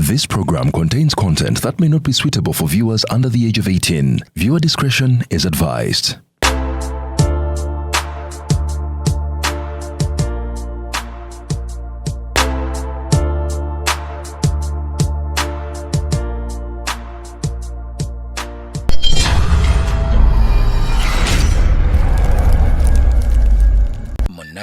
This program contains content that may not be suitable for viewers under the age of 18. Viewer discretion is advised.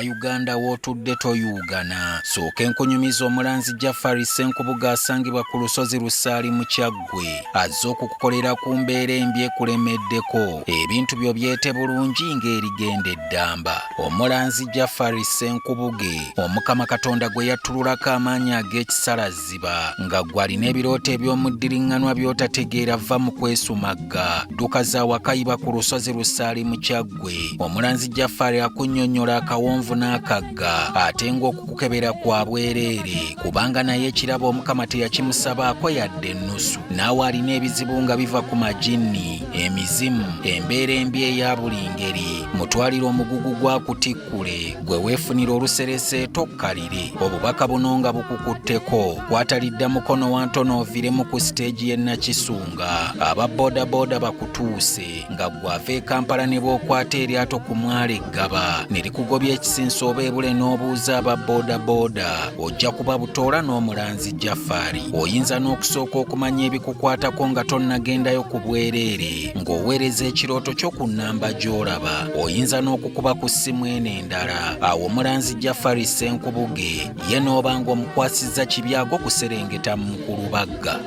Uganda wotudde toyugana sooka enkunyumiza omulanzi Jafari Ssenkubuga asangibwa ku lusozi Lusaali mu Kyaggwe azze okukukolera ku mbeera embi ekulemeddeko ebintu byo byete bulungi ng'erigenda eddamba. Omulanzi Jafari Ssenkubuge Omukama Katonda gwe yattululako amaanyi ag'ekisalaziba nga gwalina ebirooto eby'omuddiringanwa by'otategeera va mu kwesumagga dduka za wakayiba ku lusozi Lusaali mu Kyaggwe. Omulanzi Jafari akunnyonnyola akawonvu n'akagga ate ng'okukukebera kwa bwereere kubanga naye ekirabo Omukama teyakimusabaako yadde ennusu. Naawe alina ebizibu nga biva ku majinni, emizimu, embeera embi eya buli ngeri. Mutwalire omugugu gwa kutikkule gwe weefunira oluserese tokkalire. Obubaka buno nga bukukutteko kwatalidda mukono wa ntono oviremu ku siteegi y'e Nakisunga. Aba bodaboda bakutuuse nga gwava e Kampala ne bw'okwata eryato ku mwalo Eggaba ne likugobya ekisinsa oba ebule n'obuuza aba bodaboda ojja kuba butoola n'omulanzi Jafari. Oyinza n'okusooka okumanya ebikukwatako nga tonnagendayo ku bwereere ng'oweereza ekirooto kyo ku nnamba gy'olaba. Oyinza n'okukuba ku ssimu eno endala. Awo omulanzi Jafari Ssenkubuge ye n'oba ng'omukwasizza kibyago kuserengeta mu Nkulubagga.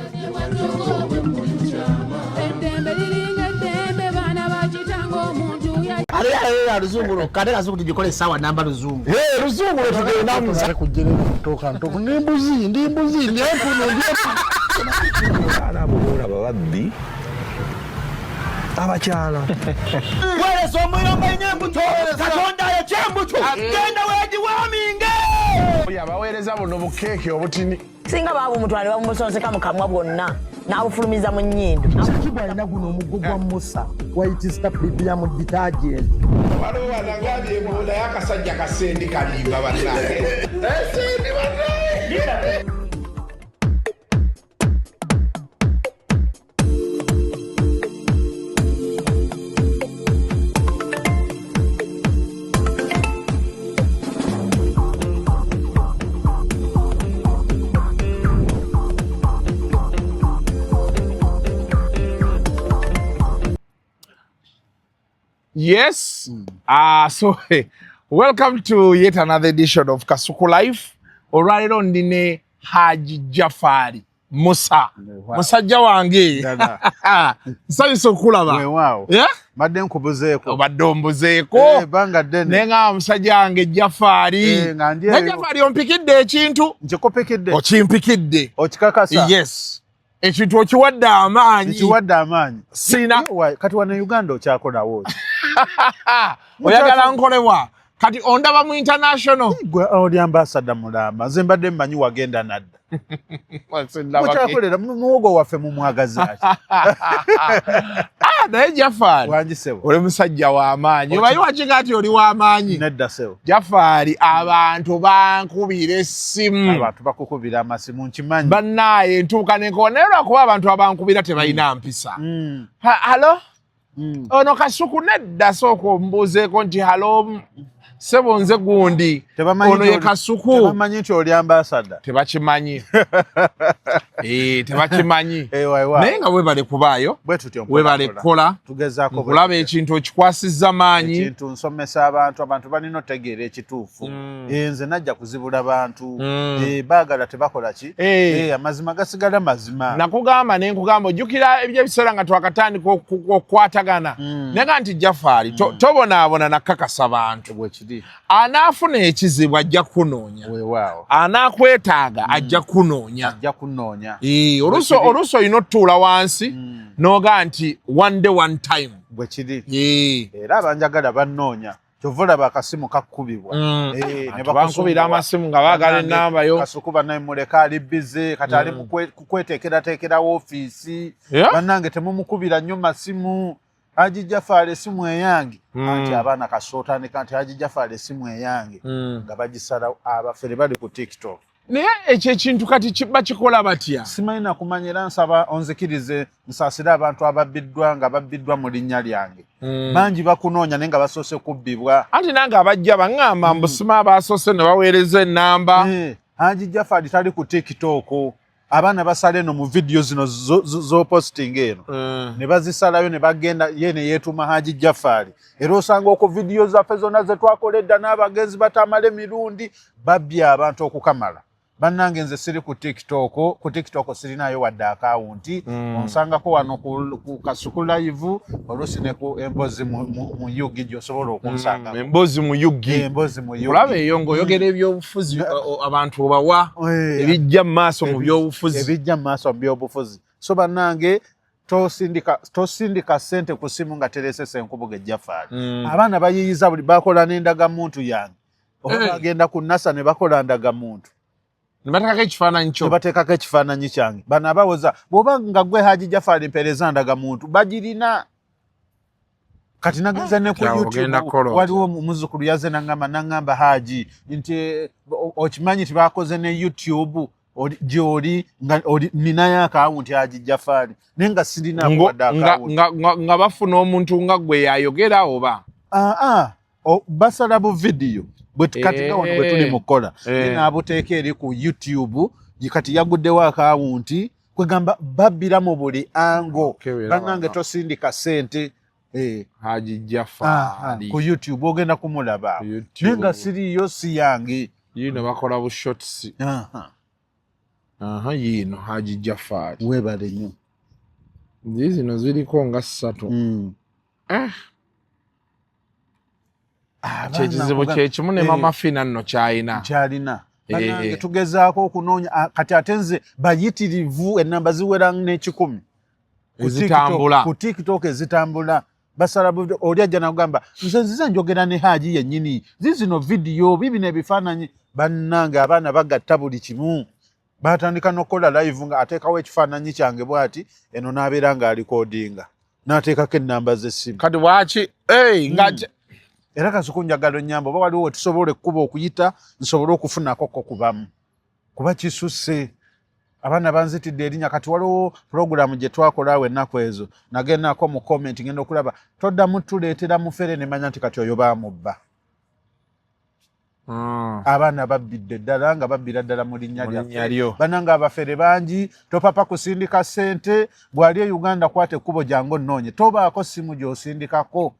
Ruzungu kadera zuku tujikole sawa namba Ruzungu. Ruzungu tugenda namuza kujere kutoka ntoko ndimbuzi ndempu ana bora babaddi abakyala wale so muyomba nyembuto katonda ya chembuto genda weji waminge yabawereza buno bukeke obutini singa babu mutwale bamusonseka mukamwa bwonna nawufulumiza mu nnyindo kibwa ina guno omugo gwa Musa white star premium detergent waliwo wanangabi ebola yakasajja kasendi kalimba bannange esendi bannange. Yes. Welcome to yet another edition of Kasuku Life. Alright on dine Haji Jafari Musa. Musajja wange. Nsanyusa okulaba. Wow. Yeah? Badde nkubuzeeko. Badde ombuzeeko. Banga ddene. Nenga musajja wange Jafari. Nga ndi eyo. Jafari ompikidde ekintu. Nkikupikidde. Okimpikidde. Okikakasa. Yes. Ekintu okiwadde amaanyi. Ekiwadde amaanyi. Sina. Kati wana Uganda okyako nawo. Oyagala nkolebwa. Kati ondaba mu international. Gwe oli ambassador mulamba. Nze mbadde mmanyi wagenda nadda. Okyakolera muwogo waffe mu mwagazi ati. Naye Jafari. Wanjisewo. Oli musajja w'amaanyi. Obayi wakiga ati oli w'amaanyi. Nedda sewo. Jafari abantu bankubira essimu. Abantu bakukubira amasimu nkimanyi. Bannaaye ntuuka nenkoonerwa kuba abantu abankubira tebalina mpisa. Halo? Ono Kasuku nedda sooka ombuuzeeko nti halo sebo nze gundi ono ye Kasuku. Tebamanyi nti oli ambassador. Tebakimanyi. Tebakimanyi. Naye nga webale kubaayo. Bwe tutyo webale kukola. Tugezaako kulaba ekintu okikwasizza maanyi. Ekintu nsomesa abantu balina otegeera ekituufu. Nze najja kuzibula bantu. Baagala tebakola ki? Amazima gasigala mazima. Nakugamba nenkugamba ojjukira ebiseera nga twakatandika okukwatagana. Nenga nti Jafari tobonaabona nakakasa bantu. Anaafuna ekizibu ajja kunoonya. Anakwetaaga ajja kunoonya. Oluusi olina otutuula wansi n'oga nti one day one time. Bwe kiri. Era abanjagala bannoonya. Kyovula bakasimu kakubibwa. Ne bankubira amasimu nga baagala ennamba yo. Kasuku bannaye muleka ali bize kati ali kukweteekerateekerawo ofiisi. Bannange temumukubira nnyo masimu. Haji Jafari esimu eyange anti abaana kasootandika nti Haji Jafari esimu eyange nga bagisala abafere bali ku TikTok naye ekyo ekintu kati bakikola batya? Simanyi nakumanyira nsaba onzikirize nsaasire abantu ababbiddwa nga babbiddwa mu linnya lyange. Bangi bakunoonya naye nga basoose kubbibwa. Anti nange abajja baŋŋamba mbusima abasoose ne baweereza ennamba. Haji Jafari tali ku TikTok. Abaana basala eno mu video zino zo posting eno. Ne bazisalayo ne bagenda ye ne yeetuma Haji Jafari. Era osanga oku video zaffe zonna ze twakoledda n'abagenzi batamala emirundi babbya abantu okukamala. Bannange nze siri ku TikTok sirinayo wadde akawunti. Onsangako wano ku Kasuku live oluusi ne ku Embozi mu Yugi gy'osobola okunsanga. Embozi mu Yugi. Embozi mu Yugi. Olaba eyo ng'oyogera ebyobufuzi abantu obawa ebijja mu maaso mu byobufuzi. Ebijja mu maaso mu byobufuzi. So bannange tosindika ssente ku simu nga terese Ssenkubuge Jafari. Abaana bayiyiza buli bakola n'endagamuntu yange. Oba bagenda ku NASA ne bakola ndagamuntu. Nibatekako ekifaananyi kyo. Nibateekako ekifaananyi kyange. Bano abawoza bw'oba nga gwe Haji Jafari mpeereza ndagamuntu bagirina. Kati nagenze ne ku YouTube waliwo omuzukulu yazze n'angamba Haji nti okimanyi nti bakoze ne YouTube gy'oli nga ninayo akawunti Haji Jafari naye nga sirina wadde akawunti. Nga bafuna omuntu nga gwe yayogera oba? Basala bu video. Katika wano bwe tuli mukola n'abuteeka eri ku YouTube kati yaguddewo akawunti kwegamba babbira mu buli ango. Bannange tosindika ssente. Haji Jafari ku YouTube ogenda kumulaba naye nga siriyo si yange. Yino bakola bu shorts. Yino Haji Jafari webale nnyo. Zino ziriko nga 3. Kyekizibu kyekimu ne Mama Fina nno kyalina. Bannange tugezaako okunoonya kati ate nze bayitirivu ennamba ziwera n'ekikumi ku TikTok ezitambula. Basala oli ajja nagamba nze njogera ne Haji yennyini zizino vidiyo bibino ebifaananyi. Bannange abaana bagatta buli kimu. Batandika n'okukola live nga ateekawo ekifaananyi kyange bw'ati eno n'abeera ng'alikodinga n'ateekako ennamba z'essimu. Kati waki era Kasuku njagala onnyamba oba waliwo tusobole ekkuba okuyita nsobole okufunako kubamu kuba kisusse. Abaana banzitidde erinnya kati waliwo pulogulaamu gye twakolaawo ennaku ezo nagendako mu comment ngenda okulaba toddamu tuleetera mufere ne manya nti kati oyo baamubba. Abaana babbidde ddala nga babbira ddala mu linnya lyaffe. Bannange abafere bangi topapa kusindika ssente bw'ali e Uganda kwata ekkubo jangu onnoonye tobaako simu gy'osindikako.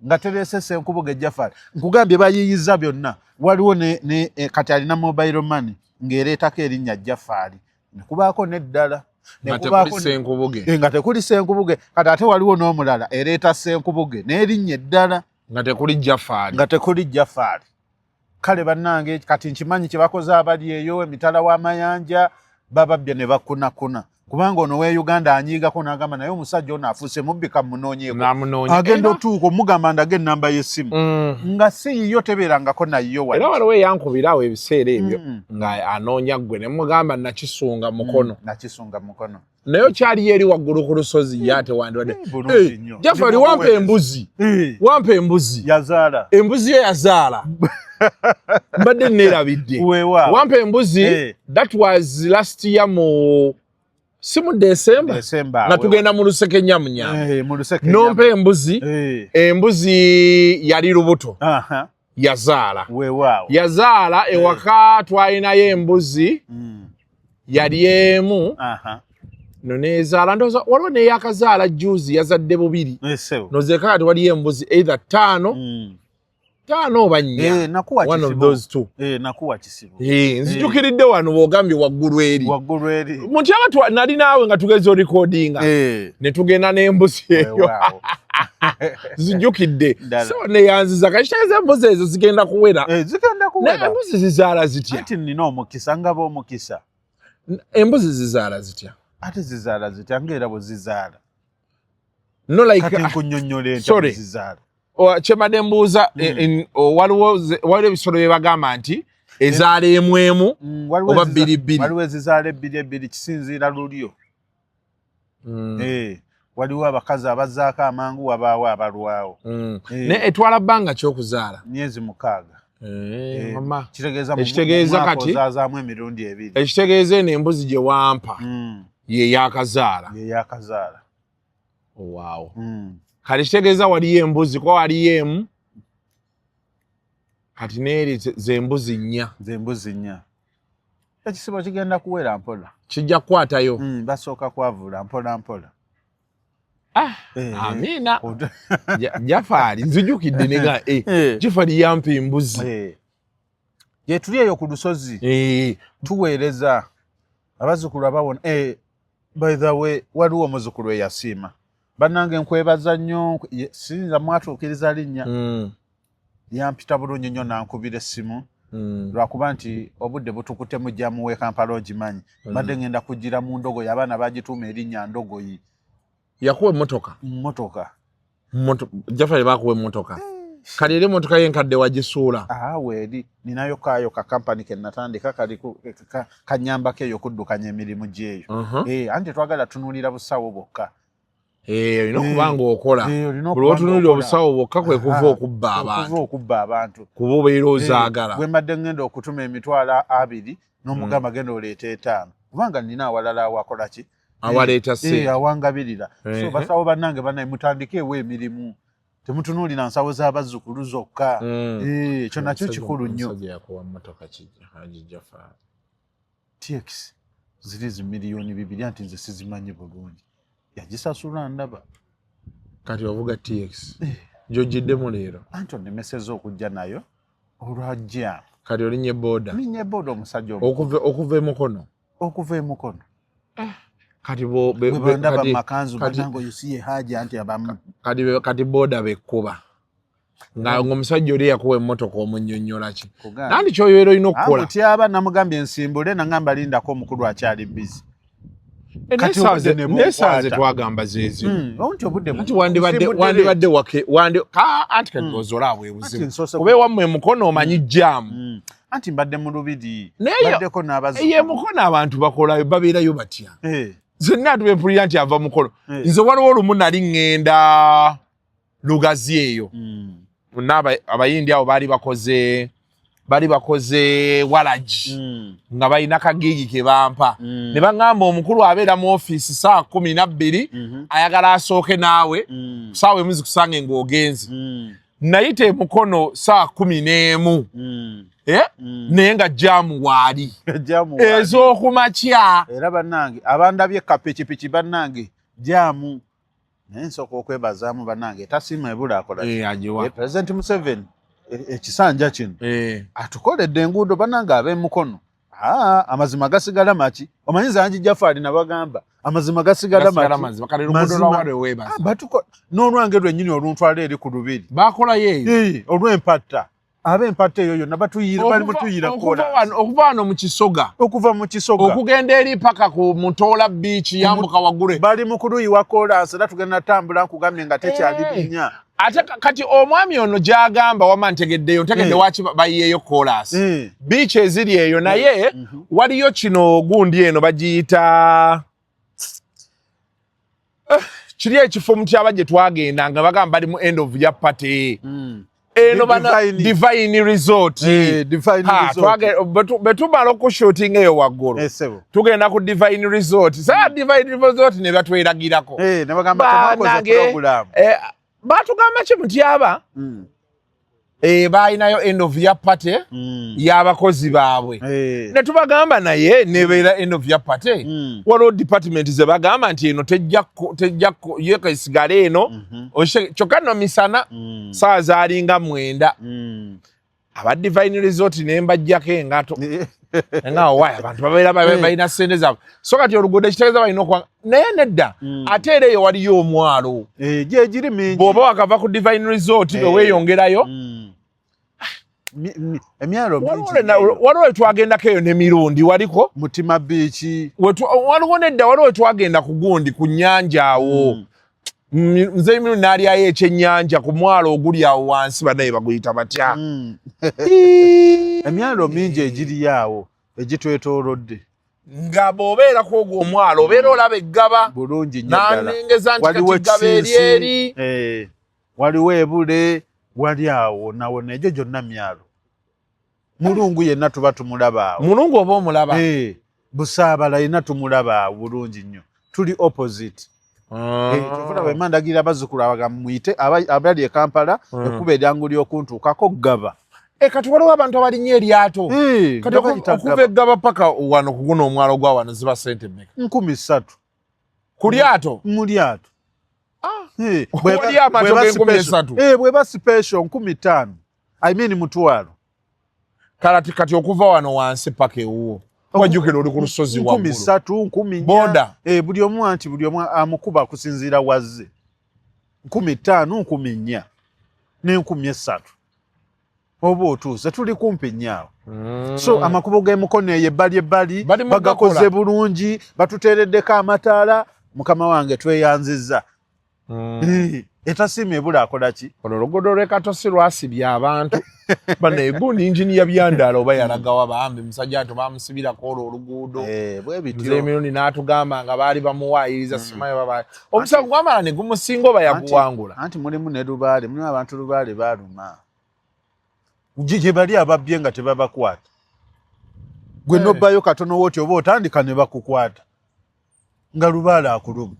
Nga terese Ssenkubuge Jafari nkugambye bayiyiza byonna. Waliwo ne kati alina mobile money ng'ereetako erinnya Jafari nekubaako n'eddala nga tekuli Ssenkubuge kati ate waliwo n'omulala ereeta Ssenkubuge n'erinnya eddala nga tekuli Jafari. Kale bannange kati nkimanyi kye bakoze abali eyo emitala w'amayanja bababbye ne bakunakuna kubanga ono we Uganda anyiigako n'agamba naye omusajja ono afuuse mubbi kamunoonyeeko agenda otuuka omugamba ndage ennamba y'essimu nga si yiyo tebeerangako nayo era waliwo eyankubirawo ebiseera ebyo nga anoonya ggwe ne mugamba nakisunga mukono naye okyaliyo eri waggulu ku lusozi ye ate wandiwadde Jafari wampa embuzi yazaala embuzi yo yazaala mbadde neerabidde wampa embuzi that was last year mu si mu December nga tugenda mu luseke nyamunya nompa embuzi yali lubuto yazaala ewaka twalinayo embuzi yali emu nonezaala ndowooza waliwo neyakazaala juzi yazadde bubiri nozeeka kati waliyo embuzi either 5 oba 4 one of those two. Nakuwa kisibu nzijukiridde wano bw'ogambye waggulu eri muntu yaba nali naawe nga tugeze recordinga ne tugenda n'embuzi eyo zijjukidde so neyanziza kakitegeeza embuzi ezo zigenda kuwera naye embuzi zizaala zitya ati nina omukisa nga b'omukisa embuzi zizaala zitya ate zizaala zitya ng'era bwe zizaala no like kati nkunnyonnyola ente bwe zizaala kyembadde mbuuza waliwo ebisolo bye bagamba nti ezaala emu oba bbiri waliwo ezizaala ebbiri kisinziira lulyo waliwo abakazi abazaako amangu wabaawo abalwawo naye etwala bbanga ky'okuzaala myezi 6 Mama. Ekitegeeza kati ozazaamu emirundi ebiri. Ekitegeeza eno embuzi gye wampa ye yakazaala. Ye yakazaala. Wow. Kati kitegeeza waliyo embuzi ko waliyo emu. Kati neeri zembuzi 4. Zembuzi 4. Ekisibo kigenda kuwera mpola. Kijja kukwatayo. Basooka kwavula mpola mpola. Amina. Jafari nzijukidde nega Jafari yampa embuzi. Ye tuli eyo ku lusozi. Tuweereza abazzukulu abawona. By the way, waliwo omuzukulu eyasiima. Bannange nkwebaza nnyo sinza mwatuukiriza linnya. Yampita bulungi nnyo nankubira essimu. Lwakuba nti obudde butukute mujja muwe Kampala ogimanyi. Badde ngenda kugira mu ndogoyi abaana bagituuma erinnya ndogoyi. Yakuwa emmotoka. Jafari bakuwa emmotoka. Kali eri emmotoka yenkadde wagisuula. Weeri ninayo kaayo ka kampani ke natandika kaliku kanyambako eyo kuddukanya emirimu gyeyo. Anti twagala tunuulira busawo bwokka. Olina okuba ng'okola. Buli otunuulira obusawo bwokka kwe kuva okubba abantu. Kuba obeera ozaagala. Bwe mbadde ngenda okutuma emitwalo 2 n'omugamba genda oleeta 5. Kubanga nina awalala awakola ki? Awaleeta se. Awangabirira. So basawo bannange bannaye mutandikeewo emirimu. Temutunuulira nsawo z'abazzukulu zokka. Ekyo nakyo kikulu nnyo. TX ziri zimiliyoni 2 anti nze sizimanyi bulungi. Yagisasula ndaba. Kati ovuga TX. Gy'oggiddemu leero. Anti onemesezza okujja nayo olwajja. Kati olinnye booda. Linnye booda omusajja okuva emukono. Okuva emukono. Kati ndaba makanzu banango yusiye haja anti abamu. Kati booda bekkuba. Ng'omusajja oli yakuwa emmotoka omunnyonnyola ki. Nandi ky'oyoera olina okukola. Amutyaba namugambye ensimbule nangamba lindako omukulu akyali busy. Nesaaze twagamba zeezi. Nti wandibadde anti kati ozola abwebuzibu. Oba ewammwe emukono omanyi jjaamu. Anti mbadde mu lubiri. Baddeko n'abazzukulu. Emukono abantu bakolayo babeerayo batya. Zonna tubempulira nti ava mukono. Nze waliwo olumu nali ŋŋenda Lugazi eyo. Abayindi abo baali bakoze Walaji nga balina kagiigi ke bampa. Ne baŋŋamba omukulu abeera mu ofiisi saa 12 ayagala asooke naawe saawa emu zikusange ng'ogenze. Nayita emukono saa 11 naye nga jaamu waali ez'okumakya. Era bannange abandabye kapikipiki bannange jaamu. Naye nsooka okwebazaamu bannange tasiima ebula akola. President Museveni ekisanja kino atukoledde enguudo bannange ab'emukono. Amazima gasigala maki. Omanyi Zanji Jafari nabagamba amazima gasigala maki. N'olwange lwennyini oluntwala eri ku lubiri bakolayo eyo olw'empatta. Ab'empatta eyo yonna bali mutuyira okuva wano mu Kisoga. Okuva mu Kisoga okugenda eri paka ku Mutoola Beach yambuka waggulu. Bali mu kuluyi wa kolansi era tugenda tambula nkugambye nga tekyali binnya. Ate kati omwami ono gy'agamba wama ntegeddeyo ntegedde waki bayiyeyo kolansi. Beach eziri eyo naye waliyo kino gundi eno bagiyita kiri ekifo mutyaba gye twagenda nga bagamba bali mu end of year party. Eno bana Divine Resort. Betumala okushootinga eyo waggulu. Tugenda ku Divine Resort. Saa Divine Resort ne batweragirako. Ne bagamba temakoze program. Batugamba ki mutyaba? Balinayo end of year party y'abakozi baabwe. Ne tubagamba naye nebeera end of year party. Waliwo department ze bagamba nti eno tejja yekesigala eno. Kyokka no misana saa zaalinga 9. Aba Divine Resort ne mbajjako engato. Nga waya abantu babeera balina ssente zaabwe. So kati oluguudo ekitegeeza balina okuba naye nedda ate era eyo waliyo omwalo. Gye giri mingi. Bw'oba wakava ku Divine Resort weeyongerayo. Emyalo mingi. Waliwo twagendako eyo n'emirundi waliko. Mutima Beach. Waliwo nedda waliwo twagenda ku gundi ku nnyanja awo. Nze emirundi n'alyayo ekyennyanja ku mwalo oguli awo wansi bannaye baguyita batya. Emyalo mingi egiri awo egitwetoolodde. Nga bw'obeerako ogwo omwalo obeera olaba eggaba. Bulungi nnyo ddala. N'anengeza nti kati eggaba eri. Waliwo Ebule wali awo nawona egyo gyonna myalo. Mulungu yenna tuba tumulaba awo. Mulungu oba omulaba. Busaabala yenna tumulaba awo bulungi nnyo. Tuli opposite. Tufuna bwe mandagira abazzukulu abagamuyite abali e Kampala ekkuba eryangu ly'okuntuukako gaba. Kati waliwo abantu abalinnya eryato. Kati okuva eggaba paka wano kuguna omwalo gwa wano ziba sente mmeka? 3,000. Ku lyato? Mu lyato. Wali amato g'3,000. Bweba special 15,000. I mean mutwalo. Kati okuva wano wansi paka ewuwo. Wajjukira oli ku lusozi waggulu. 3,000, 10,000. Boda. Buli omu amukuba akusinziira wazze. 15,000, 10,000 ne 3,000. Oba otuuse tuli kumpi nnyo. So amakubo g'emikono eyo ebbali bagakoze bulungi batuteereddeko amataala mukama wange tweyanzizza. Etasiima ebula akola ki? Olwo oluguudo lw'ekatosi lwasibye abantu. Bano egundi injiniya Byandaala oba yalagawa bambi musajja ati bamusibirako olwo oluguudo. Nze Emirundi n'atugamba nga baali bamuwaayiriza simanyi baba. Omusango gwamala ne gumusinga oba yaguwangula. Anti mulimu ne Lubaale, mulimu abantu Lubaale baaluma. Gye bali ababbye nga tebabakwata. Gwe nobbayo katono wooti oba otandika ne bakukwata. Nga Lubaale akuluma.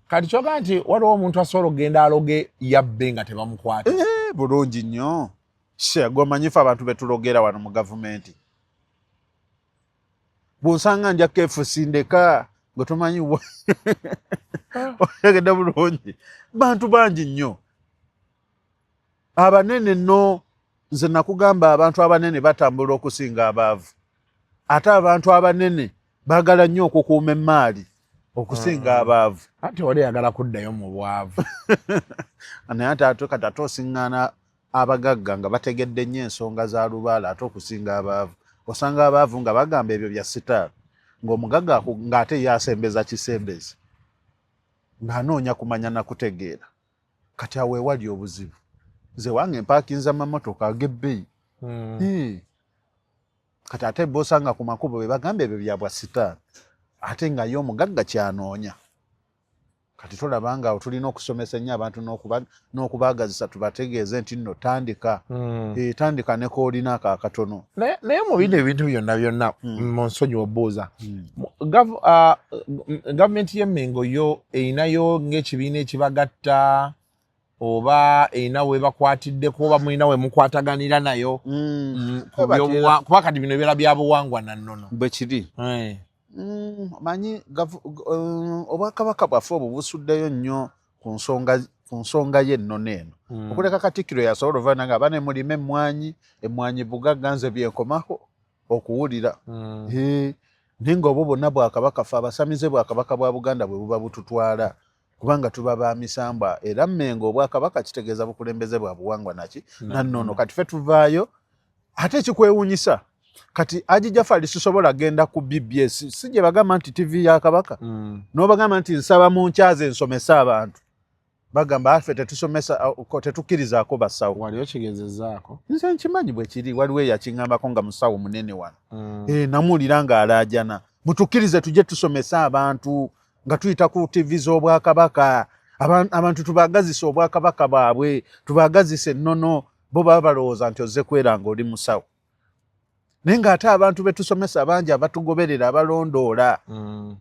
Kati kyoga nti waliwo omuntu asobola okugenda aloge yabbe nga tebamukwata. Bulungi nnyo. Gwomanyifu abantu betulogera wano mu gavumenti. Bw'osanga nja KFC ndeka gwe tomanyi oyegedde bulungi. Bantu bangi nnyo. Abanene nno nze nakugamba abantu abanene batambula okusinga abaavu. Ate abantu abanene baagala nnyo okukuuma emmaali okusinga abaavu. Ate oli yagala kuddayo mu bwavu. Naye ate kati ate osiŋŋaana abagagga nga bategedde nnyo ensonga za Lubaale ate okusinga abaavu. Osanga abaavu nga bagamba ebyo bya sitaala. Ng'omugagga ng'ate yasembeza kisembezi. Ng'anoonya kumanya na kutegeera. Kati awo ewali obuzibu. Nze wange mpaakinza amamotoka ag'ebbeeyi. Kati ate bw'osanga ku makubo bwe bagamba ebyo bya bwa sitaala. Ate nga yo omugagga kyanoonya. Kati tolaba nga tulina okusomesa ennyo abantu n'okubaagazisa tubategeeze nti nno tandika. Tandika ne koolina ako akatono. Naye mu bino ebintu byonna mu nsonyi obbuuza. Gavumenti y'e Mengo yo erinayo ng'ekibiina ekibagatta oba erina we bakwatiddeko oba mulina we mukwataganira nayo. Kuba kati bino ebiera bya buwangwa na nnono. Bwe kiri. Manyi obwakabaka bwaffe obwo busuddeyo nnyo ku nsonga y'ennono eno. Okuleka Katikkiro yasobola oluvannyuma nga bane mulime emmwanyi bugagga nze byenkomaho okuwulira. Naye ng'obwo bwonna bwakabaka ffe abasamize bwakabaka bwa Buganda bwe buba bututwala kubanga tuba ba misambwa era Mengo obwakabaka kitegeeza bukulembeze bwa buwangwa naki na nnono. Kati ffe tuvaayo ate ekikwewuunyisa kati Haji Jafari sisobola genda ku BBS si gye bagamba nti TV ya Kabaka n'obagamba nti nsaba mu nkyaze nsomesa abantu bagamba affe tetusomesa tetukkirizaako basawo. Waliyo kigezezaako? Nze nkimanyi bwe kiri waliwo eyakiŋŋambako nga musawo munene wano. Namuwulira ng'alaajana mutukkirize tujje tusomesa abantu nga tuyita ku TV z'Obwakabaka abantu tubaagazisa Obwakabaka bwabwe tubaagazisa ennono bo baba balowooza nti ozze kweranga oli musawo. Naye ng'ate abantu betusomesa bangi abatugoberera abalondoola.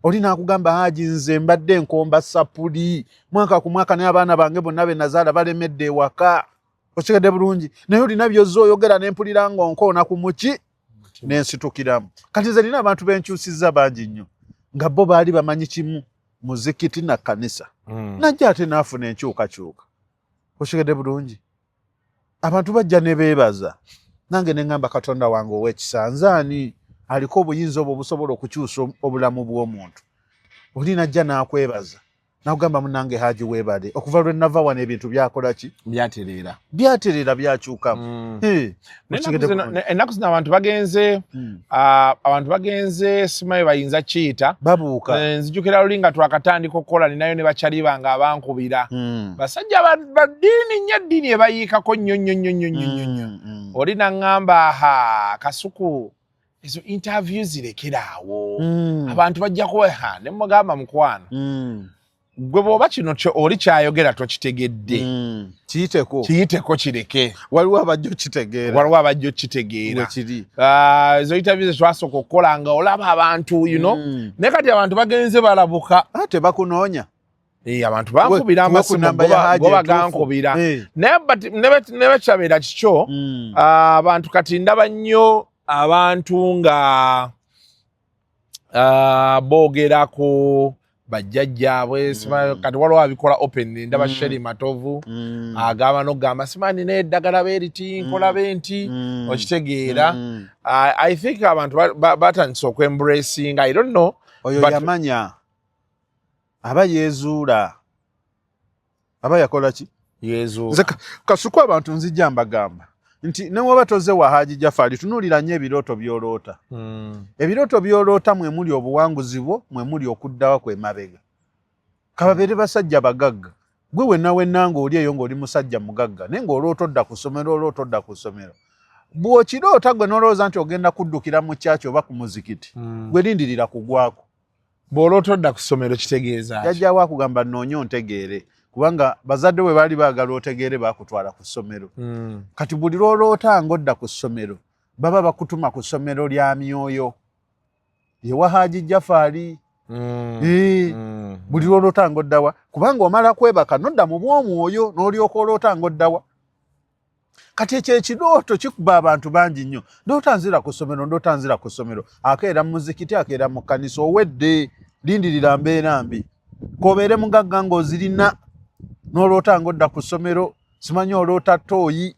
Oli n'akugamba Haji nze mbadde nkomba sapuli mwaka ku mwaka naye abaana bange bonna be nazaala balemedde ewaka. Okitegedde bulungi. Naye olina by'ozza oyogera ne mpulira ng'onkoona ku muki n'ensitukiramu. Kati nze nina abantu benkyusizza bangi nnyo nga bo baali bamanyi kimu muzikiti na kkanisa. Najja ate n'afuna enkyukakyuka. Okitegedde bulungi. Abantu bajja ne beebaza. Nange ne ngamba Katonda wange ow'ekisanzaani aliko obuyinza obwo busobola okukyusa obulamu bw'omuntu. Oli najja n'akwebaza n'akugamba munnange Haji weebale okuva lwe nava wano ebintu byakola ki? Byatereera byakyukamu. Ennaku zino abantu bagenze simanyi bayinza kiyita babuuka. Nzijukira luli nga twakatandika okukola ninayo ne bakyaliba nga abankubira basajja baddiini nnyo eddiini ebayiikako nnyo. Oli n'aŋŋamba Kasuku ezo interview zirekera awo abantu bajja kuweha ne mugamba mukwano gwe bw'oba kino oli kyayogera tokitegedde kiyiteko kireke waliwo abajja okitegeera kiri ezo interview twasooka okukola nga olaba abantu naye kati abantu bagenze balabuka tebakunoonya abantu bankubira amasimu goba gankubira naye nekyabeera kikyo abantu kati ndaba nnyo abantu nga boogera ku bajjajjaabwe kati waliwo abikola open ndaba Sheri Matovu agamba n'okugamba simanyi n'eddagala beeriti nkola benti okitegeera I think abantu batandise okwembracinga I don't know oyo yamanya aba yeezuula aba yakola ki yeezuula kasuku abantu nzijja mbagamba nti ne woba toze wa Haji Jafari tunuulira nnyo ebirooto by'oloota ebirooto by'oloota mwe muli obuwanguzi bwo mwe muli okuddawa kw'emabega kababeere basajja bagagga gwe wenna ng'oli eyo ng'oli musajja mugagga naye ng'oloota odda ku ssomero bw'okiroota gwe n'olowooza nti ogenda kuddukira mu kyaki oba ku muzikiti gwe lindirira kugwako bw'oloota odda ku ssomero kitegeeza jajjaawo akugamba nnoonye ontegeere kubanga bazadde bwe baali baagala otegeere baakutwala ku ssomero kati buli lw'oloota ng'odda ku ssomero baba bakutuma ku ssomero lya myoyo yewa Haji Jafari buli lw'oloota ng'oddawa kubanga omala kwebaka nodda mu bw'omwoyo n'olyoka oloota ng'oddawa kati ekyo ekirooto kikuba abantu bangi nnyo ndoota nzira ku ssomero akeera mu muzikiti akeera mu kkanisa owedde lindirira mbeera mbi kobeere mugagga ng'ozirina n'oloota ng'odda ku ssomero simanyi oloota ttooyi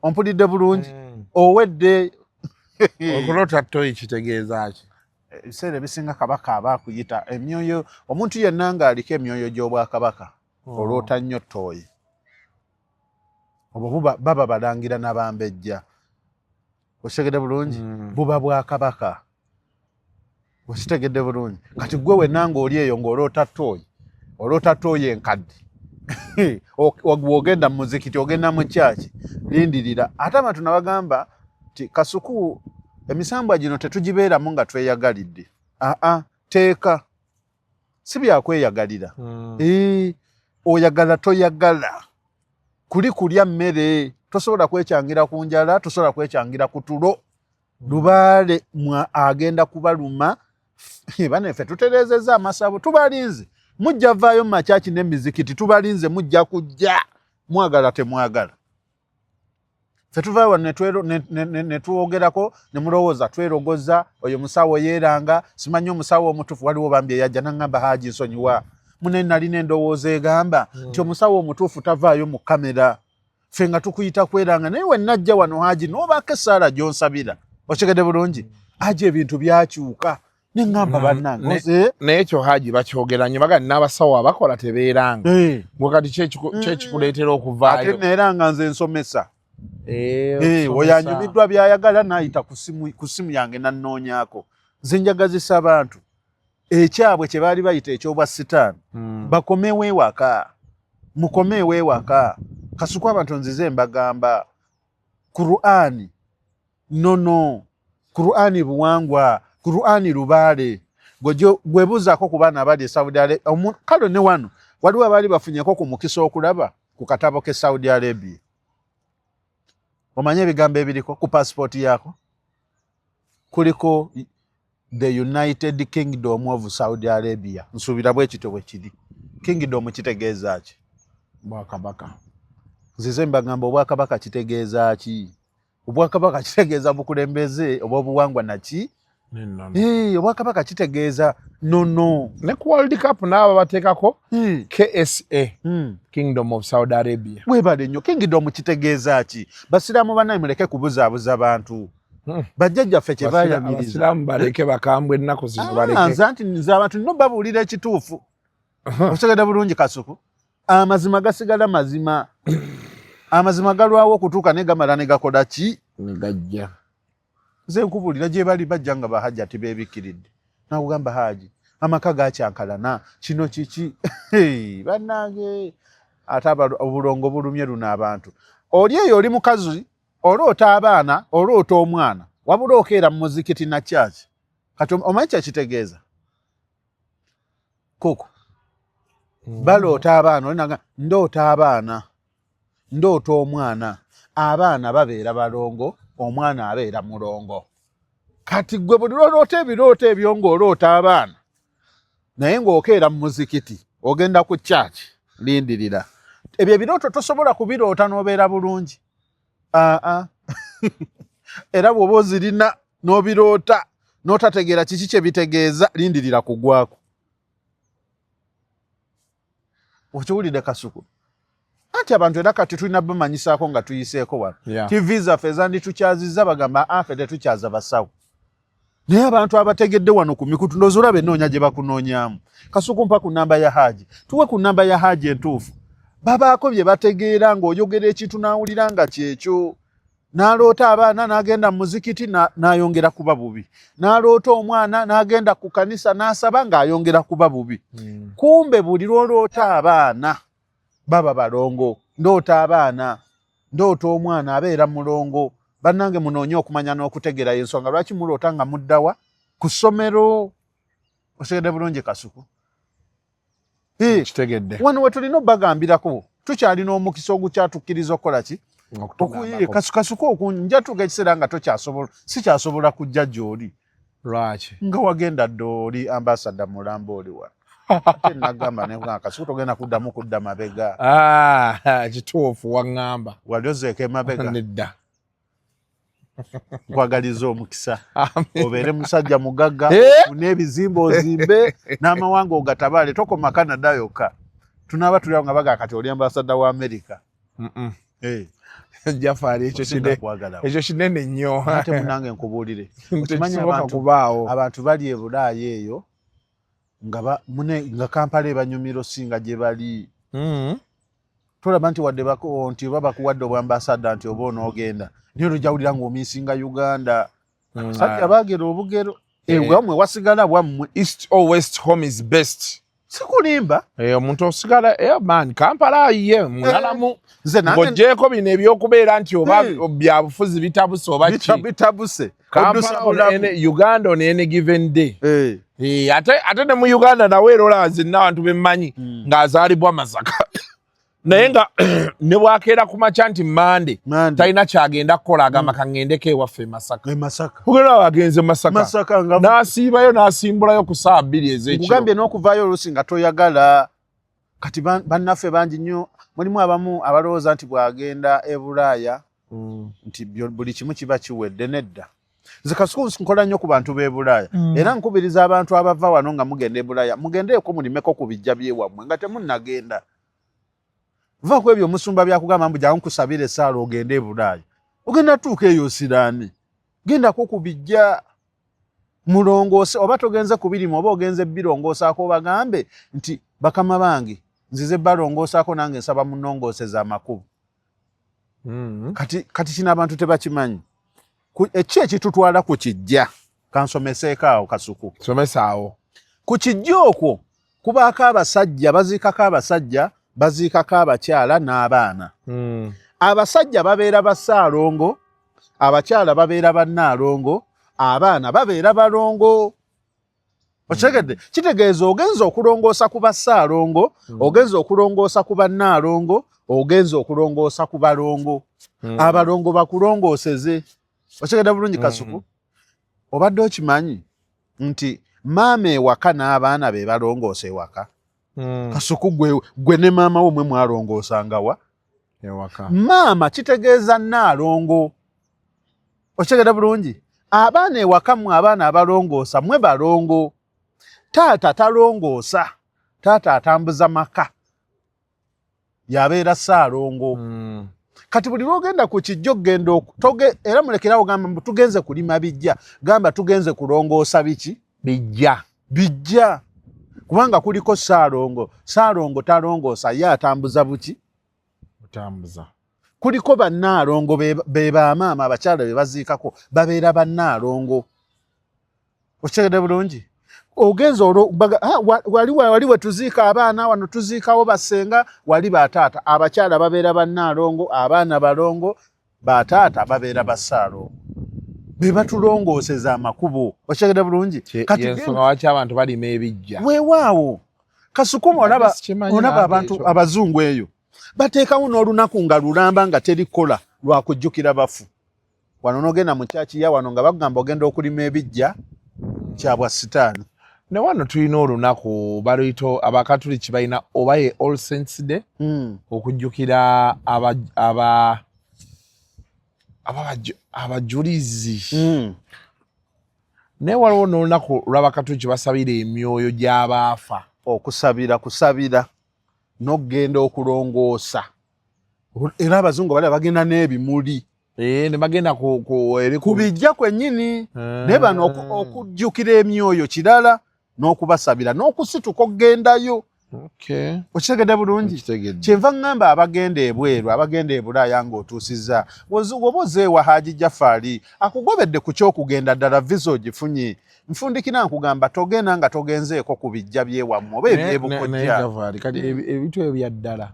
ompulidde bulungi owedde okuloota ttooyi kitegeeza ki ebiseera ebisinga kabaka aba akuyita emyoyo omuntu yenna ng'aliko emyoyo gy'obwakabaka oloota nnyo ttooyi obwo baba balangira n'abambejja okitegedde bulungi buba bwakabaka okitegedde bulungi kati gwe wenna ng'oli eyo ng'oloota ttooyi enkadde ogenda mu muzikiti ogenda mu kyaki lindirira ate abantu nabagamba ti kasuku emisambwa gino tetugibeeramu nga tweyagalidde teeka si byakweyagalira oyagala toyagala kuli kulya mmere tosobola kwekyangira ku njala tosobola kwekyangira ku tulo lubaale agenda kubaluma baneffe tutereezezza amasabo tubalinze mujja vaayo mumakyaki n'emizikiti tubalinze mujja kujja mwagala temwagala ffe tuvaayo ne tuwogerako ne mulowooza twerogoza oyo musawo yeeranga simanyi omusawo omutuufu waliwo bambi eyajja naŋŋamba Haji nsonyiwa mune nalina endowooza egamba nti omusawo omutuufu tavaayo mu kamera ffe nga tukuyita kweranga naye wennajja wano Haji n'obaako essaala gy'onsabira okigedde bulungi Haji ebintu byakyuka neŋŋamba bannange naye ekyo Haji bakyogera nnyo baga n'abasawo abakola tebeeranga gwe kati kyekikuleetera okuvaayo ate neeranga nze nsomesa oyo anyumiddwa byayagala n'ayita ku simu yange nannoonyaako nze njagazisa abantu ekyabwe kye baali bayita ekyobwa sitaani bakomewo ewaka mukomewo ewaka kasuku abantu nzize mbagamba Qur'ani nono Qur'ani buwangwa Qur'ani lubaale gwebuzaako ku baana abali e Saudi Arabia kale ne wano waliwo abaali bafunyeko ku mukisa okulaba ku katabo ke Saudi Arabia omanye ebigambo ebiriko ku passport yako kuliko the United Kingdom of Saudi Arabia nsuubira bwe kito bwe kiri kingdom kitegeeza ki bwakabaka nzize mbagamba obwakabaka kitegeeza ki obwakabaka kitegeeza bukulembeze oba obuwangwa naki obwakabaka kitegeeza nono ne ku World Cup n'abo bateekako KSA Kingdom of Saudi Arabia webale nnyo kingdom kitegeeza ki basiraamu bannaye muleke kubuzaabuza bantu bajjajjaffe kye baayamiriza abasiraamu baleke bakambwe ennaku zino baleke nze nti nze abantu nno babuulira ekituufu okitegedde bulungi kasuku amazima gasigala mazima amazima galwawo okutuuka ne gamala ne gakola ki ne gajja nze nkubuulira gye bali bajja nga bahajja tibebikkiridde nakugamba Haji amaka gakyankalana kino kiki bannange ate obulongo bulumye luno abantu oli eyo oli mukazi oloota abaana oloota omwana wabula okeera mu muzikiti na kyaki kati omanyi kyekitegeeza koko baloota abaana olinaga ndoota abaana ndoota omwana abaana babeera balongo omwana abeera mulongo kati gwe buli lwoloota ebirooto ebyo ng'oloota abaana naye ng'okeera mu muzikiti ogenda ku church lindirira ebyo ebirooto tosobola kubiroota n'obeera bulungi era bw'oba ozirina n'obiroota n'otategeera kiki kye bitegeeza lindirira kugwako okiwulidde Kasuku anti abantu era kati tulina bamanyisaako nga tuyiseeko wano TV zaffe ezanditukyazizza bagamba afe tetukyaza basawo naye abantu abategedde wano ku mikutu ndowooza olaba ennoonya gye bakunoonyaamu Kasuku mpa ku nnamba ya Haaji tuwe ku nnamba ya Haaji entuufu babaako bye bategeera ng'oyogera ekintu n'awulira nga kyekyo n'aloota abaana n'agenda mu muzikiti n'ayongera kuba bubi n'aloota omwana n'agenda ku kanisa n'asaba ng'ayongera kuba bubi kumbe buli lwoloota abaana baba balongo ndoota abaana ndoota omwana abeera mulongo bannange munoonye okumanya n'okutegeera ensonga lwaki muloota nga muddawa ku ssomero otegedde bulungi Kasuku kitegedde wano we tulina obbagambirako tukyalina omukisa ogukyatukkiriza okukola ki Kasuku okunjatuuka ekiseera nga sikyasobola kujja gy'oli lwaki nga wagenda dde oli ambasada mulamba oli wano ate nagamba ne Kasuku togenda kuddamu kudda mabega kituufu waŋŋamba wali ozeeko emabega nedda nkwagaliza omukisa obeere musajja mugagga n'ebizimba ozimbe n'amawanga ogatabaale tokoma Canada yokka tunaaba tuli awo nga baga kati oli ambasada wa America Jafari ekyo kinene nnyo ate munange nkubuulire okimanyi kubaawo abantu bali e Bulaaya eyo nga Kampala ebanyumiro singa gye bali tolaba nti wadde nti oba bakuwadde obwambasada nti oba onoogenda niyo lojawulira ng'omiisinga Uganda sajja baagera obugero wamwe wasigala bwammwe east or west home is best sikulimba omuntu osigala man Kampala ye mulalamu ng'oggyeko bino ebyokubeera nti oba byabufuzi bitabuse oba ki bitabuse Uganda on any given day ate ne mu Uganda nawe era olaba zenna abantu bemmanyi ng'azaalibwa Masaka naye nga ne bwakeera ku makya nti Mande talina kyagenda kukola agamba kaŋŋendeko ewaffe Masaka kugenda wagenze Masaka n'asiibayo n'asimbulayo ku saa 2 ez'ekiro nkugambye n'okuvaayo oluusi nga toyagala kati bannaffe bangi nnyo mulimu abamu abalowooza nti bw'agenda e Bulaaya nti buli kimu kiba kiwedde nedda nze Kasuku nkola nnyo ku bantu b'e Bulaaya era nkubiriza abantu abava wano nga mugenda e Bulaaya mugendeeko mulimeko ku bijja by'ewammwe nga temunnagenda va ku ebyo omusumba byakugamba mbu jangu nkusabire essaala ogende e Bulaaya ogenda tuuka eyo osiraani gendako ku bijja mulongoose oba togenze ku birimu oba ogenze birongoosaako bagambe nti bakama bange nzize balongoosaako nange nsaba munongooseza amakubo kati kino abantu tebakimanyi eki ekitutwala ku kijja kansomeseeko awo Kasuku somesaawo ku kijja okwo kubaako abasajja baziikako abasajja baziikako abakyala n'abaana abasajja babeera bassaalongo abakyala babeera bannaalongo abaana babeera balongo okitegedde kitegeeza ogenza okulongoosa ku bassaalongo ogenza okulongoosa ku bannaalongo ogenza okulongoosa ku balongo abalongo bakulongooseze okitegedde bulungi Kasuku obadde okimanyi nti maama ewaka n'abaana be balongoosa ewaka Kasuku gwe ne maama wo mwe mwalongoosangawa ewaka maama kitegeeza nnaalongo okitegedde bulungi abaana ewaka mmwe abaana abalongoosa mmwe balongo taata talongoosa taata atambuza maka yabeera ssaalongo kati buli lwogenda ku kijjo genda era mulekerawo gamba tugenze kulima bijja gamba tugenze kulongoosa biki bijja kubanga kuliko ssaalongo talongoosa ye atambuza buki otambuza kuliko bannaalongo be bamaama abakyala be baziikako babeera bannaalongo okitegedde bulungi ogenza wali we tuziika abaana wano tuziikawo basenga wali bataata abakyala babeera bannaalongo abaana balongo bataata babeera bassaalongo be batulongooseza amakubo okitegedde bulungi kati ensonga lwaki abantu balima ebijja weewaawo Kasukuma olaba abantu abazungu eyo bateekawo n'olunaku nga lulamba nga terikola lwa kujjukira bafu. Wano n'ogenda mu kyaki ya wano nga bagamba ogenda okulima ebijja kyabwa sitaani. Ne wano tulina olunaku baluyita abakatuliki balina oba ye All Saints Day okujjukira abajulizi. Naye waliwo n'olunaku lw'abakatuliki basabira emyoyo gy'abaafa. Kusabira n'okugenda okulongoosa. Era abazungu bali bagenda n'ebimuli. Ne bagenda ku bijja kwennyini. Naye bano okujjukira emyoyo kirala n'okubasabira n'okusituka okugendayo. Okitegedde bulungi? Kyenva ngamba abagenda ebweru, abagenda e Bulaaya ng'otuusizza. Woba ozeewa Haaji Jaffaari akugobedde ku ky'okugenda ddala visa ogifunye. Nfundikira nkugamba togenda nga togenzeeko ku bijja by'ewammwe oba ebyebukojja. Kati ebintu ebyo bya ddala.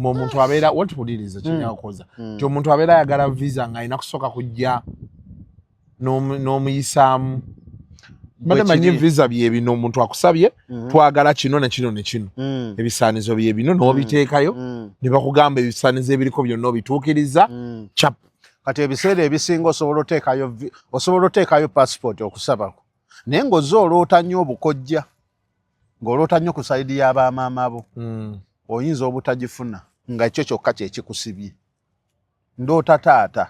Omuntu abeera watupuliriza kinyakoza. Nti omuntu abeera ayagala visa nga alina kusooka kujja n'omuyisaamu. Bade manyi visa bye bino omuntu akusabye twagala kino ne kino ne kino. Ebisaanizo bye bino n'obiteekayo ne bakugamba ebisaanizo ebiriko byonna obituukiriza chap. Kati ebiseera ebisinga osobola oteekayo passport okusabako. Naye ng'ozze oloota nnyo obukojja ng'oloota nnyo ku sayidi y'abaamaama bo oyinza obutagifuna nga ekyo kyokka kye kikusibye. Ndoota taata,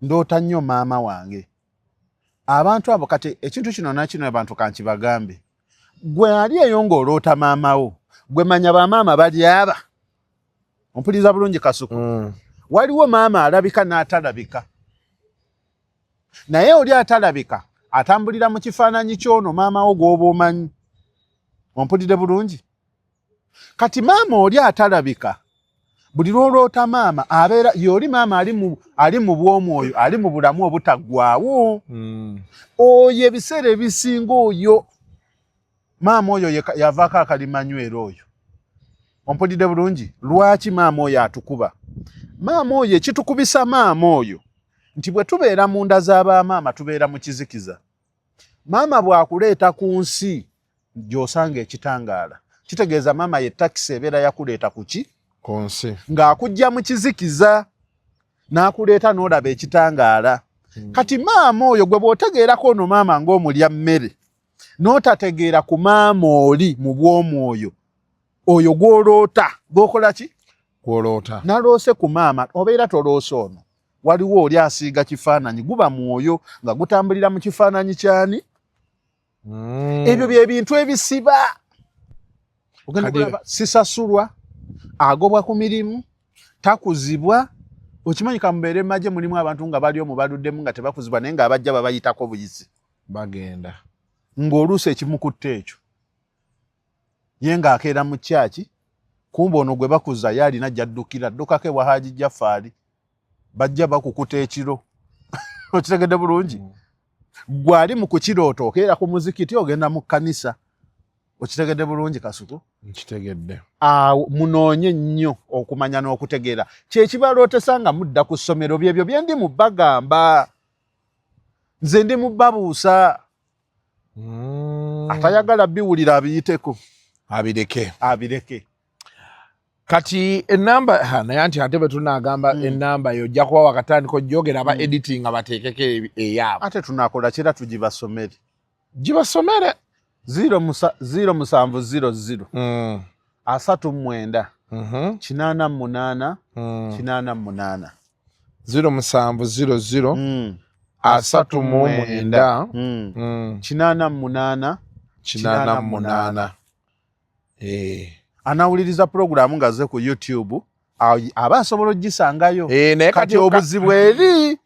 ndoota nnyo maama wange. Abantu abo kati ekintu kino nakino abantu kankibagambe. Gwe ali eyo ng'oloota maama wo, gwe manya bamaama bali aba. Ompuliriza bulungi Kasuku. Waliwo maama alabika n'atalabika. Naye oli atalabika atambulira mu kifaananyi ky'ono maama wo gw'oba omanyi. Ompulidde bulungi? Kati maama oli atalabika buli lw'oloota maama abeera y'oli maama ali mu bw'omwoyo, ali mu bulamu obutaggwaawo. Oyo ebiseera ebisinga oyo maama oyo yavaako akalimanywero oyo. Ompulidde bulungi? Lwaki maama oyo atukuba? Maama oyo ekitukubisa maama oyo nti bwe tubeera mu nda z'abamaama tubeera mu kizikiza. Maama bw'akuleeta ku nsi gy'osanga ekitangaala. Kitegeeza maama ye takisi ebeera yakuleeta ku ki? Ku nsi. Ng'akujja mu kizikiza n'akuleeta n'olaba ekitangaala. Kati maama oyo gwe bw'otegeerako ono maama ng'omulya mmere n'otategeera ku maama oli mu bw'omwoyo oyo gw'oloota gw'okola ki? Gw'oloota. Naloose ku maama obeera toloose ono. Waliwo oli asiiga kifaananyi guba mwoyo nga gutambulira mu kifaananyi kyani? Ebyo bye bintu ebisiba. Ogenda kulaba sisasulwa, agobwa ku mirimu, takuzibwa. Okimanyi kamubeere maje mulimu abantu nga bali omu baluddemu nga tebakuzibwa naye nga abajja babayitako buyisi. Bagenda. Ng'oluusi ekimukutte ekyo. Ye ng'akeera mu kyaki, kumbe ono gwe bakuza ye alina gy'addukira, ddukako ewa Haaji Jaffaari. Bajja bakukuta ekiro. Okitegedde bulungi? Gwe ali mu kukirooto okeera ku muzikiti ogenda mu kkanisa. Okitegedde bulungi Kasuku? Nkitegedde. Munoonye nnyo okumanya n'okutegeera. Kye kibalootesa nga mudda ku ssomero byebyo bye ndi mu bagamba. Nze ndi mu babuusa. Atayagala biwulira abiyiteko. Abireke. Kati enamba naye anti ate bwe tunaagamba enamba yo ojja kuba wakatandika ojjogera aba editing abateekeko eyaabo. Ate tunaakola kira tugibasomere. Gibasomere. 0700 39 88 88 0700 39 88. Anawuliriza programu nga ze ku YouTube aba asobola ogisangayo. Kati obuzibu eri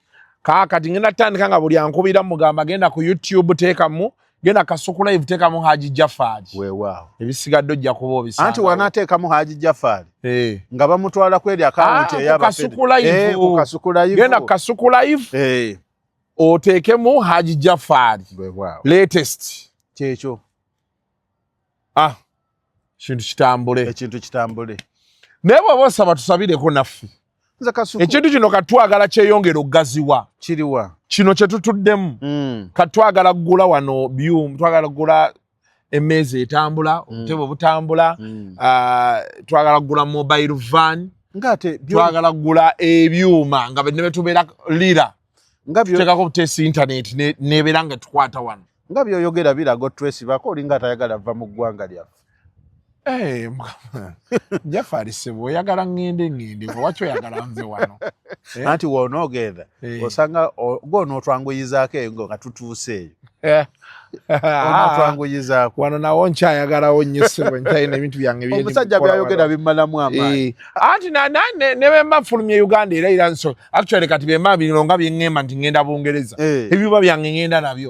kaakati ngenda tandika nga buli ankubira mugamba genda ku YouTube teekamu genda Kasuku Live teekamu Haaji Jaffaari. Weewaawo. Ebisigadde ojja kuba obisanga. Anti wanaateekamu Haaji Jaffaari. Nga bamutwala ku eri akawunti Kasuku Live. Kasuku Live. Genda Kasuku Live. Oteekemu Haaji Jaffaari. Weewaawo. Latest. Kyekyo. Ekintu kitambule. Naye bw'oba osaba tusabireko naffe. Ekintu kino katwagala kyeyongera okugaziwa. Kiriwa. Kino kye tutuddemu. Katwagala kugula wano twagala kugula emmeeza etambula obutebe butambula twagala kugula mobile van ngate twagala kugula ebyuma nga ne betubeera lira tuteekako butesi internet nebeera nga tukwata wano nga byoyogera birago Tracy bako olinga atayagala va mu ggwanga lyaffe. Jafari sebo oyagala ngende lwaki oyagala nze wano anti wonoogenda osanga gwonootwanguyizaako eyo nga tutuuse eyo onotwanguyizaako wano nawo nkyayagalawo nnyo sebo nkyalina ebintu byange bye omusajja byayogera bimmalamu amaanyi anti ne bemba fulumye Uganda era nso actually kati bemba bino nga byeŋŋemba nti ŋŋenda Bungereza ebiba byange ŋŋenda nabyo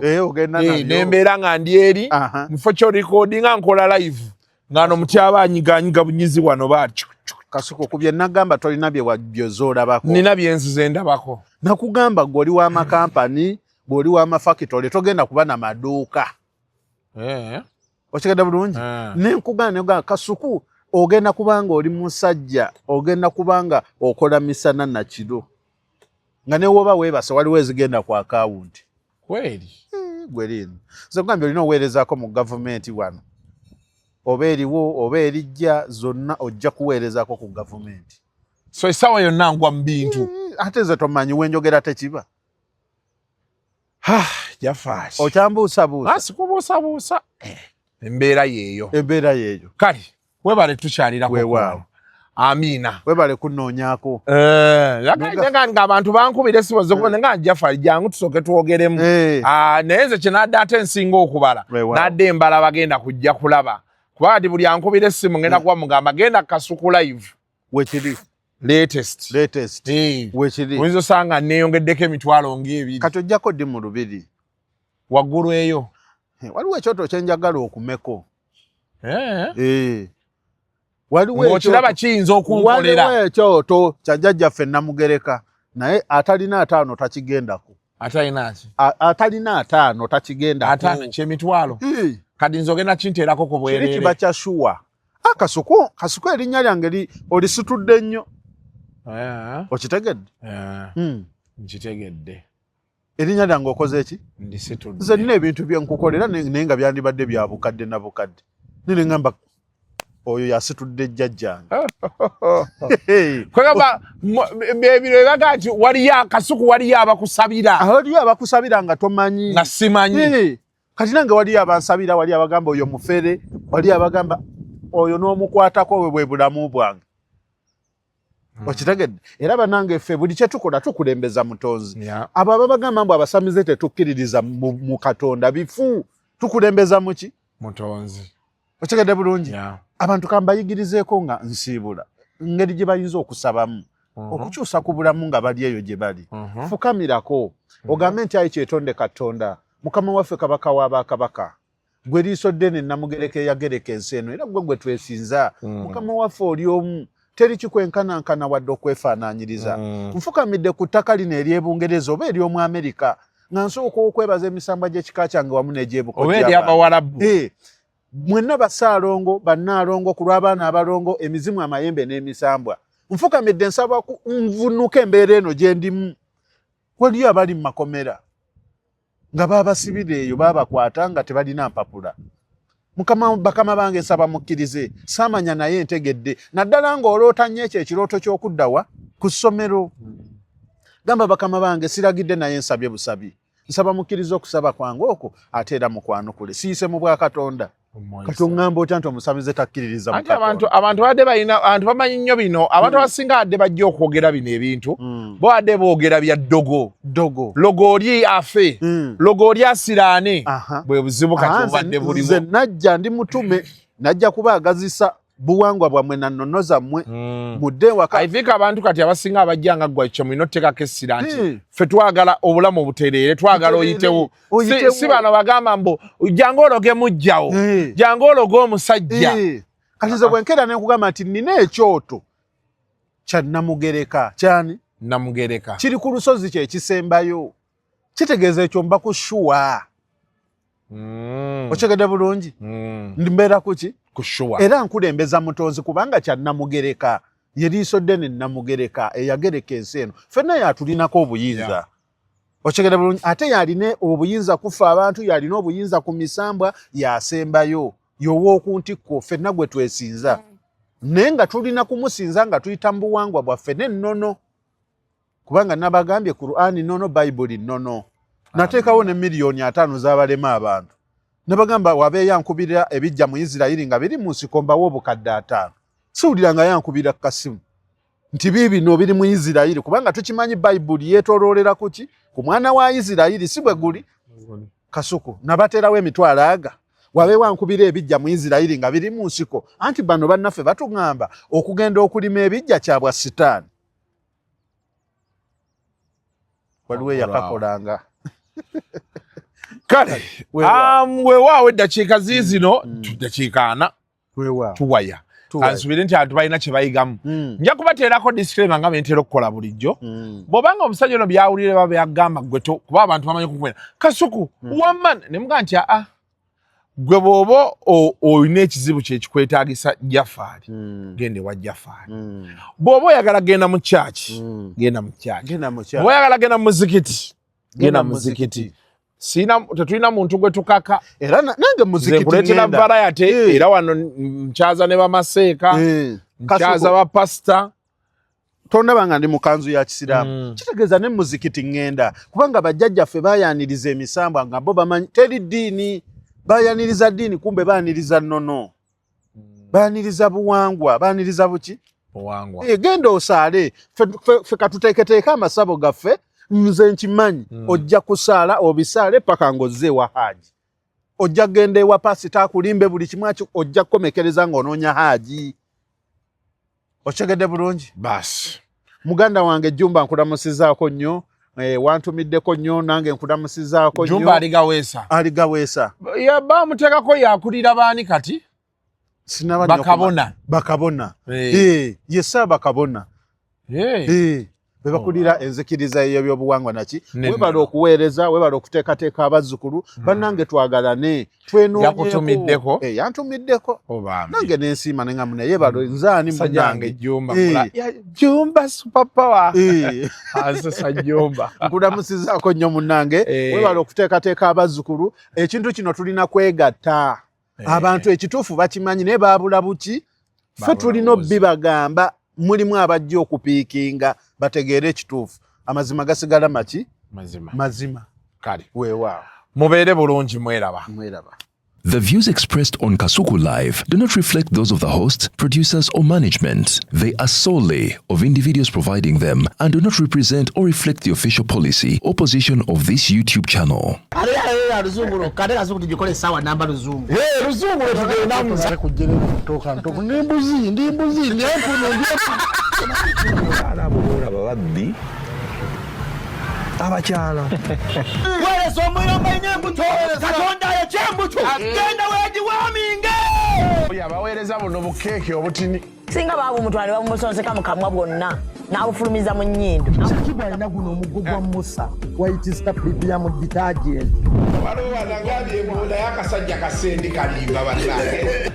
nembeera nga ndi eri mufo kyo recordinga nkola live ngano mutyaba anyiganyiga bunyizi wano batyo Kasuku ku bye nagamba tolina byozoolabako nina byenzize ndabako nakugamba gw'oli w'amakampani gw'oli w'amafakitole togenda kuba na maduuka okigenda bulungi nenkugamba Kasuku ogenda kubanga oli musajja ogenda kubanga okola misana na kiro nga ne woba weebase waliwo ezigenda ku akawunti kweri gwelino nze kugambye olina oweerezaako mu gavumenti wano oba eriwo oba erijja zonna ojja kuweerezako ku gavumenti so esawa yonna ngwa mu bintu ate ze tomanyi wenjogera tekiba Jafari okyambuusabuusa sikubuusabuusa embeera yeeyo kale webale tukyalira weewaawo amiina webale kunoonyaako nga abantu bankubira siboze kubona nga Jafari jangu tusooke twogeremu naye nze kyenadde ate nsinga okubala nadde embala bagenda kujja kulaba kuba ati buli ankubira essimu ngenda kuba mugamba genda Kasuku live wekiri latest wekiri oyinza osanga neeyongeddeko emitwalo ng'ebiri kati ojjako ddi mu lubiri waggulu eyo waliwo ekyoto kyenjagala okumeko ng'okiraba kiyinza okunkolera waliwo ekyoto kya jjajjaffe Namugereka naye atalina 5 takigendako atalina 5 takigendako 5 kyemitwalo kadi nzogenda kinteerako ku bwerere kiri kiba kya shuwa Kasuku erinnya lyange olisitudde nnyo okitegedde nkitegedde erinnya lyange okoze eki ndisitudde nze nina ebintu byenkukolera naye nga byandibadde bya bukadde na bukadde nine ngamba oyo yasitudde jjajjange kwegamba ebiro ebaga nti Kasuku waliyo abakusabira nga tomanyi nga simanyi kati nange waliyo abansabira wali abagamba oyo mufere wali abagamba oyo n'omukwatako we bwe bulamu bwange okitegedde era banange ffe buli kye tukola tukulembeza mutonzi abo ababagamba mbu abasamize tetukkiririza mu Katonda bifu tukulembeza muki mutonzi okitegedde bulungi abantu kambayigirizeeko nga nsiibula ngeri gye bayinza okusabamu okukyusa ku bulamu nga bali eyo gye bali fukamirako ogambe nti ayi kyetonde Katonda Mukama waffe kabaka w'abakabaka gwe liiso ddene Namugereka eyagereka ensi eno era gwe twesinza Mukama waffe oli omu teri kikwenkanankana wadde okwefaanaanyiriza nfukamidde ku ttaka lino ery'Ebungereza oba ery'omu Amerika nga nsooka okwebaza emisambwa gy'ekika kyange wamu n'egy'Abawarabu mwenna Basaalongo Bannaalongo ku lw'abaana abalongo emizimu amayembe n'emisambwa nfukamidde nsaba nvunuka embeera eno gye ndimu waliyo abali mu makomera nga babasibira eyo babakwata nga tebalina mpapula bakama bange nsaba mukkirize saamanya naye ntegedde naddala ng'oloota nnyo ekyo ekirooto ky'okuddawa ku ssomero gamba bakama bange siragidde naye nsabye busabi nsaba mukkirize okusaba kwange okwo ate era mukwanukule siyise mu bwa Katonda kati oŋŋamba otya nti omusamize takkiririza mu Katonda abantu badde balina abantu bamanyi nnyo bino abantu abasinga badde bajja okwogera bino ebintu bo badde boogera bya ddogo logo oli afe logo oli asiraane bwe buzibu kati obadde buliwo nze najja ndi mutume najja kubaagazisa buwangwa bwammwe na nnono zammwe mudde waka I think abantu kati abasinga abajjanga gwa kyo mulina otteekako essira nti ffe twagala obulamu obutereere twagala oyitewo si bano bagamba mbu jangu ologe mujjawo jangu ologe omusajja kati nze bwenkera ne nkugamba nti nina ekyoto kya Namugereka kyani Namugereka kiri ku lusozi kyekisembayo kitegeeza ekyo mba ku shuwa okyegedde bulungi mbeera kuki kushuwa era nkulembeza mutonzi kubanga kya Namugereka ye liiso ddene Namugereka eyagereka ensi eno ffenna yatulinako obuyinza Ochegera bulungi ate yaline obuyinza kufa abantu yaline obuyinza ku misambwa yasembayo yowo okuntikko ffenna gwe twesinza nenga tulina kumusinza nga tuyita mu buwangwa bwaffe nennono kubanga nabagambye Qur'ani nono Bible nono nateekawo ne miliyoni 5 z'abalema abantu nabagamba wabe yankubira ebijja mu Isiraeli nga biri mu nsikombawo obukadde 5 siwulira nga yankubira kasimu nti bibino biri mu Isiraeli kubanga tukimanyi Bible yetololera kuki ku mwana wa Isiraeli si bwe guli Kasuku nabaterawo emitwalo aga wabe wankubira ebijja mu Isiraeli nga biri mu nsiko anti bano bannaffe batugamba okugenda okulima ebijja kyabwa sitaani waliwe yakakolanga kale weewaawo eddakiika ziizino tuddakiika 4 tuwaya kansubire nti abantu balina kye bayigamu nja kubateerako disclaimer nga bentera okukola bulijjo bw'obanga omusajja ono byawulire baba byagamba gwe kuba abantu bamanyi kukwena Kasuku waman ne muga nti gwe bw'oba olina ekizibu kyekikwetaagisa Jaffaari gende wa Jaffaari bw'oba oyagala genda mu kyaki genda mu kyaki bw'oba oyagala genda mu muzikiti genda mu muzikiti tetulina muntu gwe tukaka era nange muzikiti nkuleetera varayate era wano nkyaza ne bamaseeka nkyaza bapasita tondabanga ndi mu kanzu ya kisiraamu kitegeeza ne muzikiti ngenda kubanga bajjajjaffe bayaniriza emisambwa nga bo bamanyi teri ddiini bayaniriza ddiini kumbe baaniriza nnono baaniriza buwangwa baaniriza buki buwangwa genda osaale ffe katuteeketeeka amasabo gaffe nze nkimanyi ojja kusaala obisaale paka ng'ozze ewa haaji ojja kgenda ewa pasita akulimbe buli kimu ojja kukomekereza ng'onoonya haaji okyegedde bulungi basi muganda wange Jumba nkulamusizaako nnyo wantumiddeko nnyo nange nkulamusizaako nnyo Jumba aligaweesa bamuteekako yakulira baani kati bakabona yesa bakabona bebakulira enzikiriza y'ebyobuwangwa naki webala okuweereza webala okuteekateeka abazzukulu bannange twagalane yakutumiddeko yantumiddeko nange nensiima neŋŋamu naye balo nzaani munange Jumba superpower asesa Jumba nkulamusizaako nnyo munnange webala okuteekateeka abazzukulu ekintu kino tulina kwegatta abantu ekituufu bakimanyi naye baabula buki ffe tulina obbibagamba mulimu abajja okupiikinga bategeere ekituufu amazima gasigala maki mazima kale weewaawo mubeere bulungi mweraba The views expressed on Kasuku Live do not reflect those of the host, producers, or management. They are solely of individuals providing them and do not represent or reflect the official policy or position of this YouTube channel. abakyala weereza omuyomba enyembuto katonda yekyembuto genda wegiwaaminge yabaweereza buno bukeeke obutini singa baabumutwale babumusonseka mu kamwa bwonna n'abufulumiza mu nnyindo kibwa alina guno omuggo gwa musa waitisita bibiyamu detergent waliwo wanagambye ebola y'akasajja kasendi kalimba bannange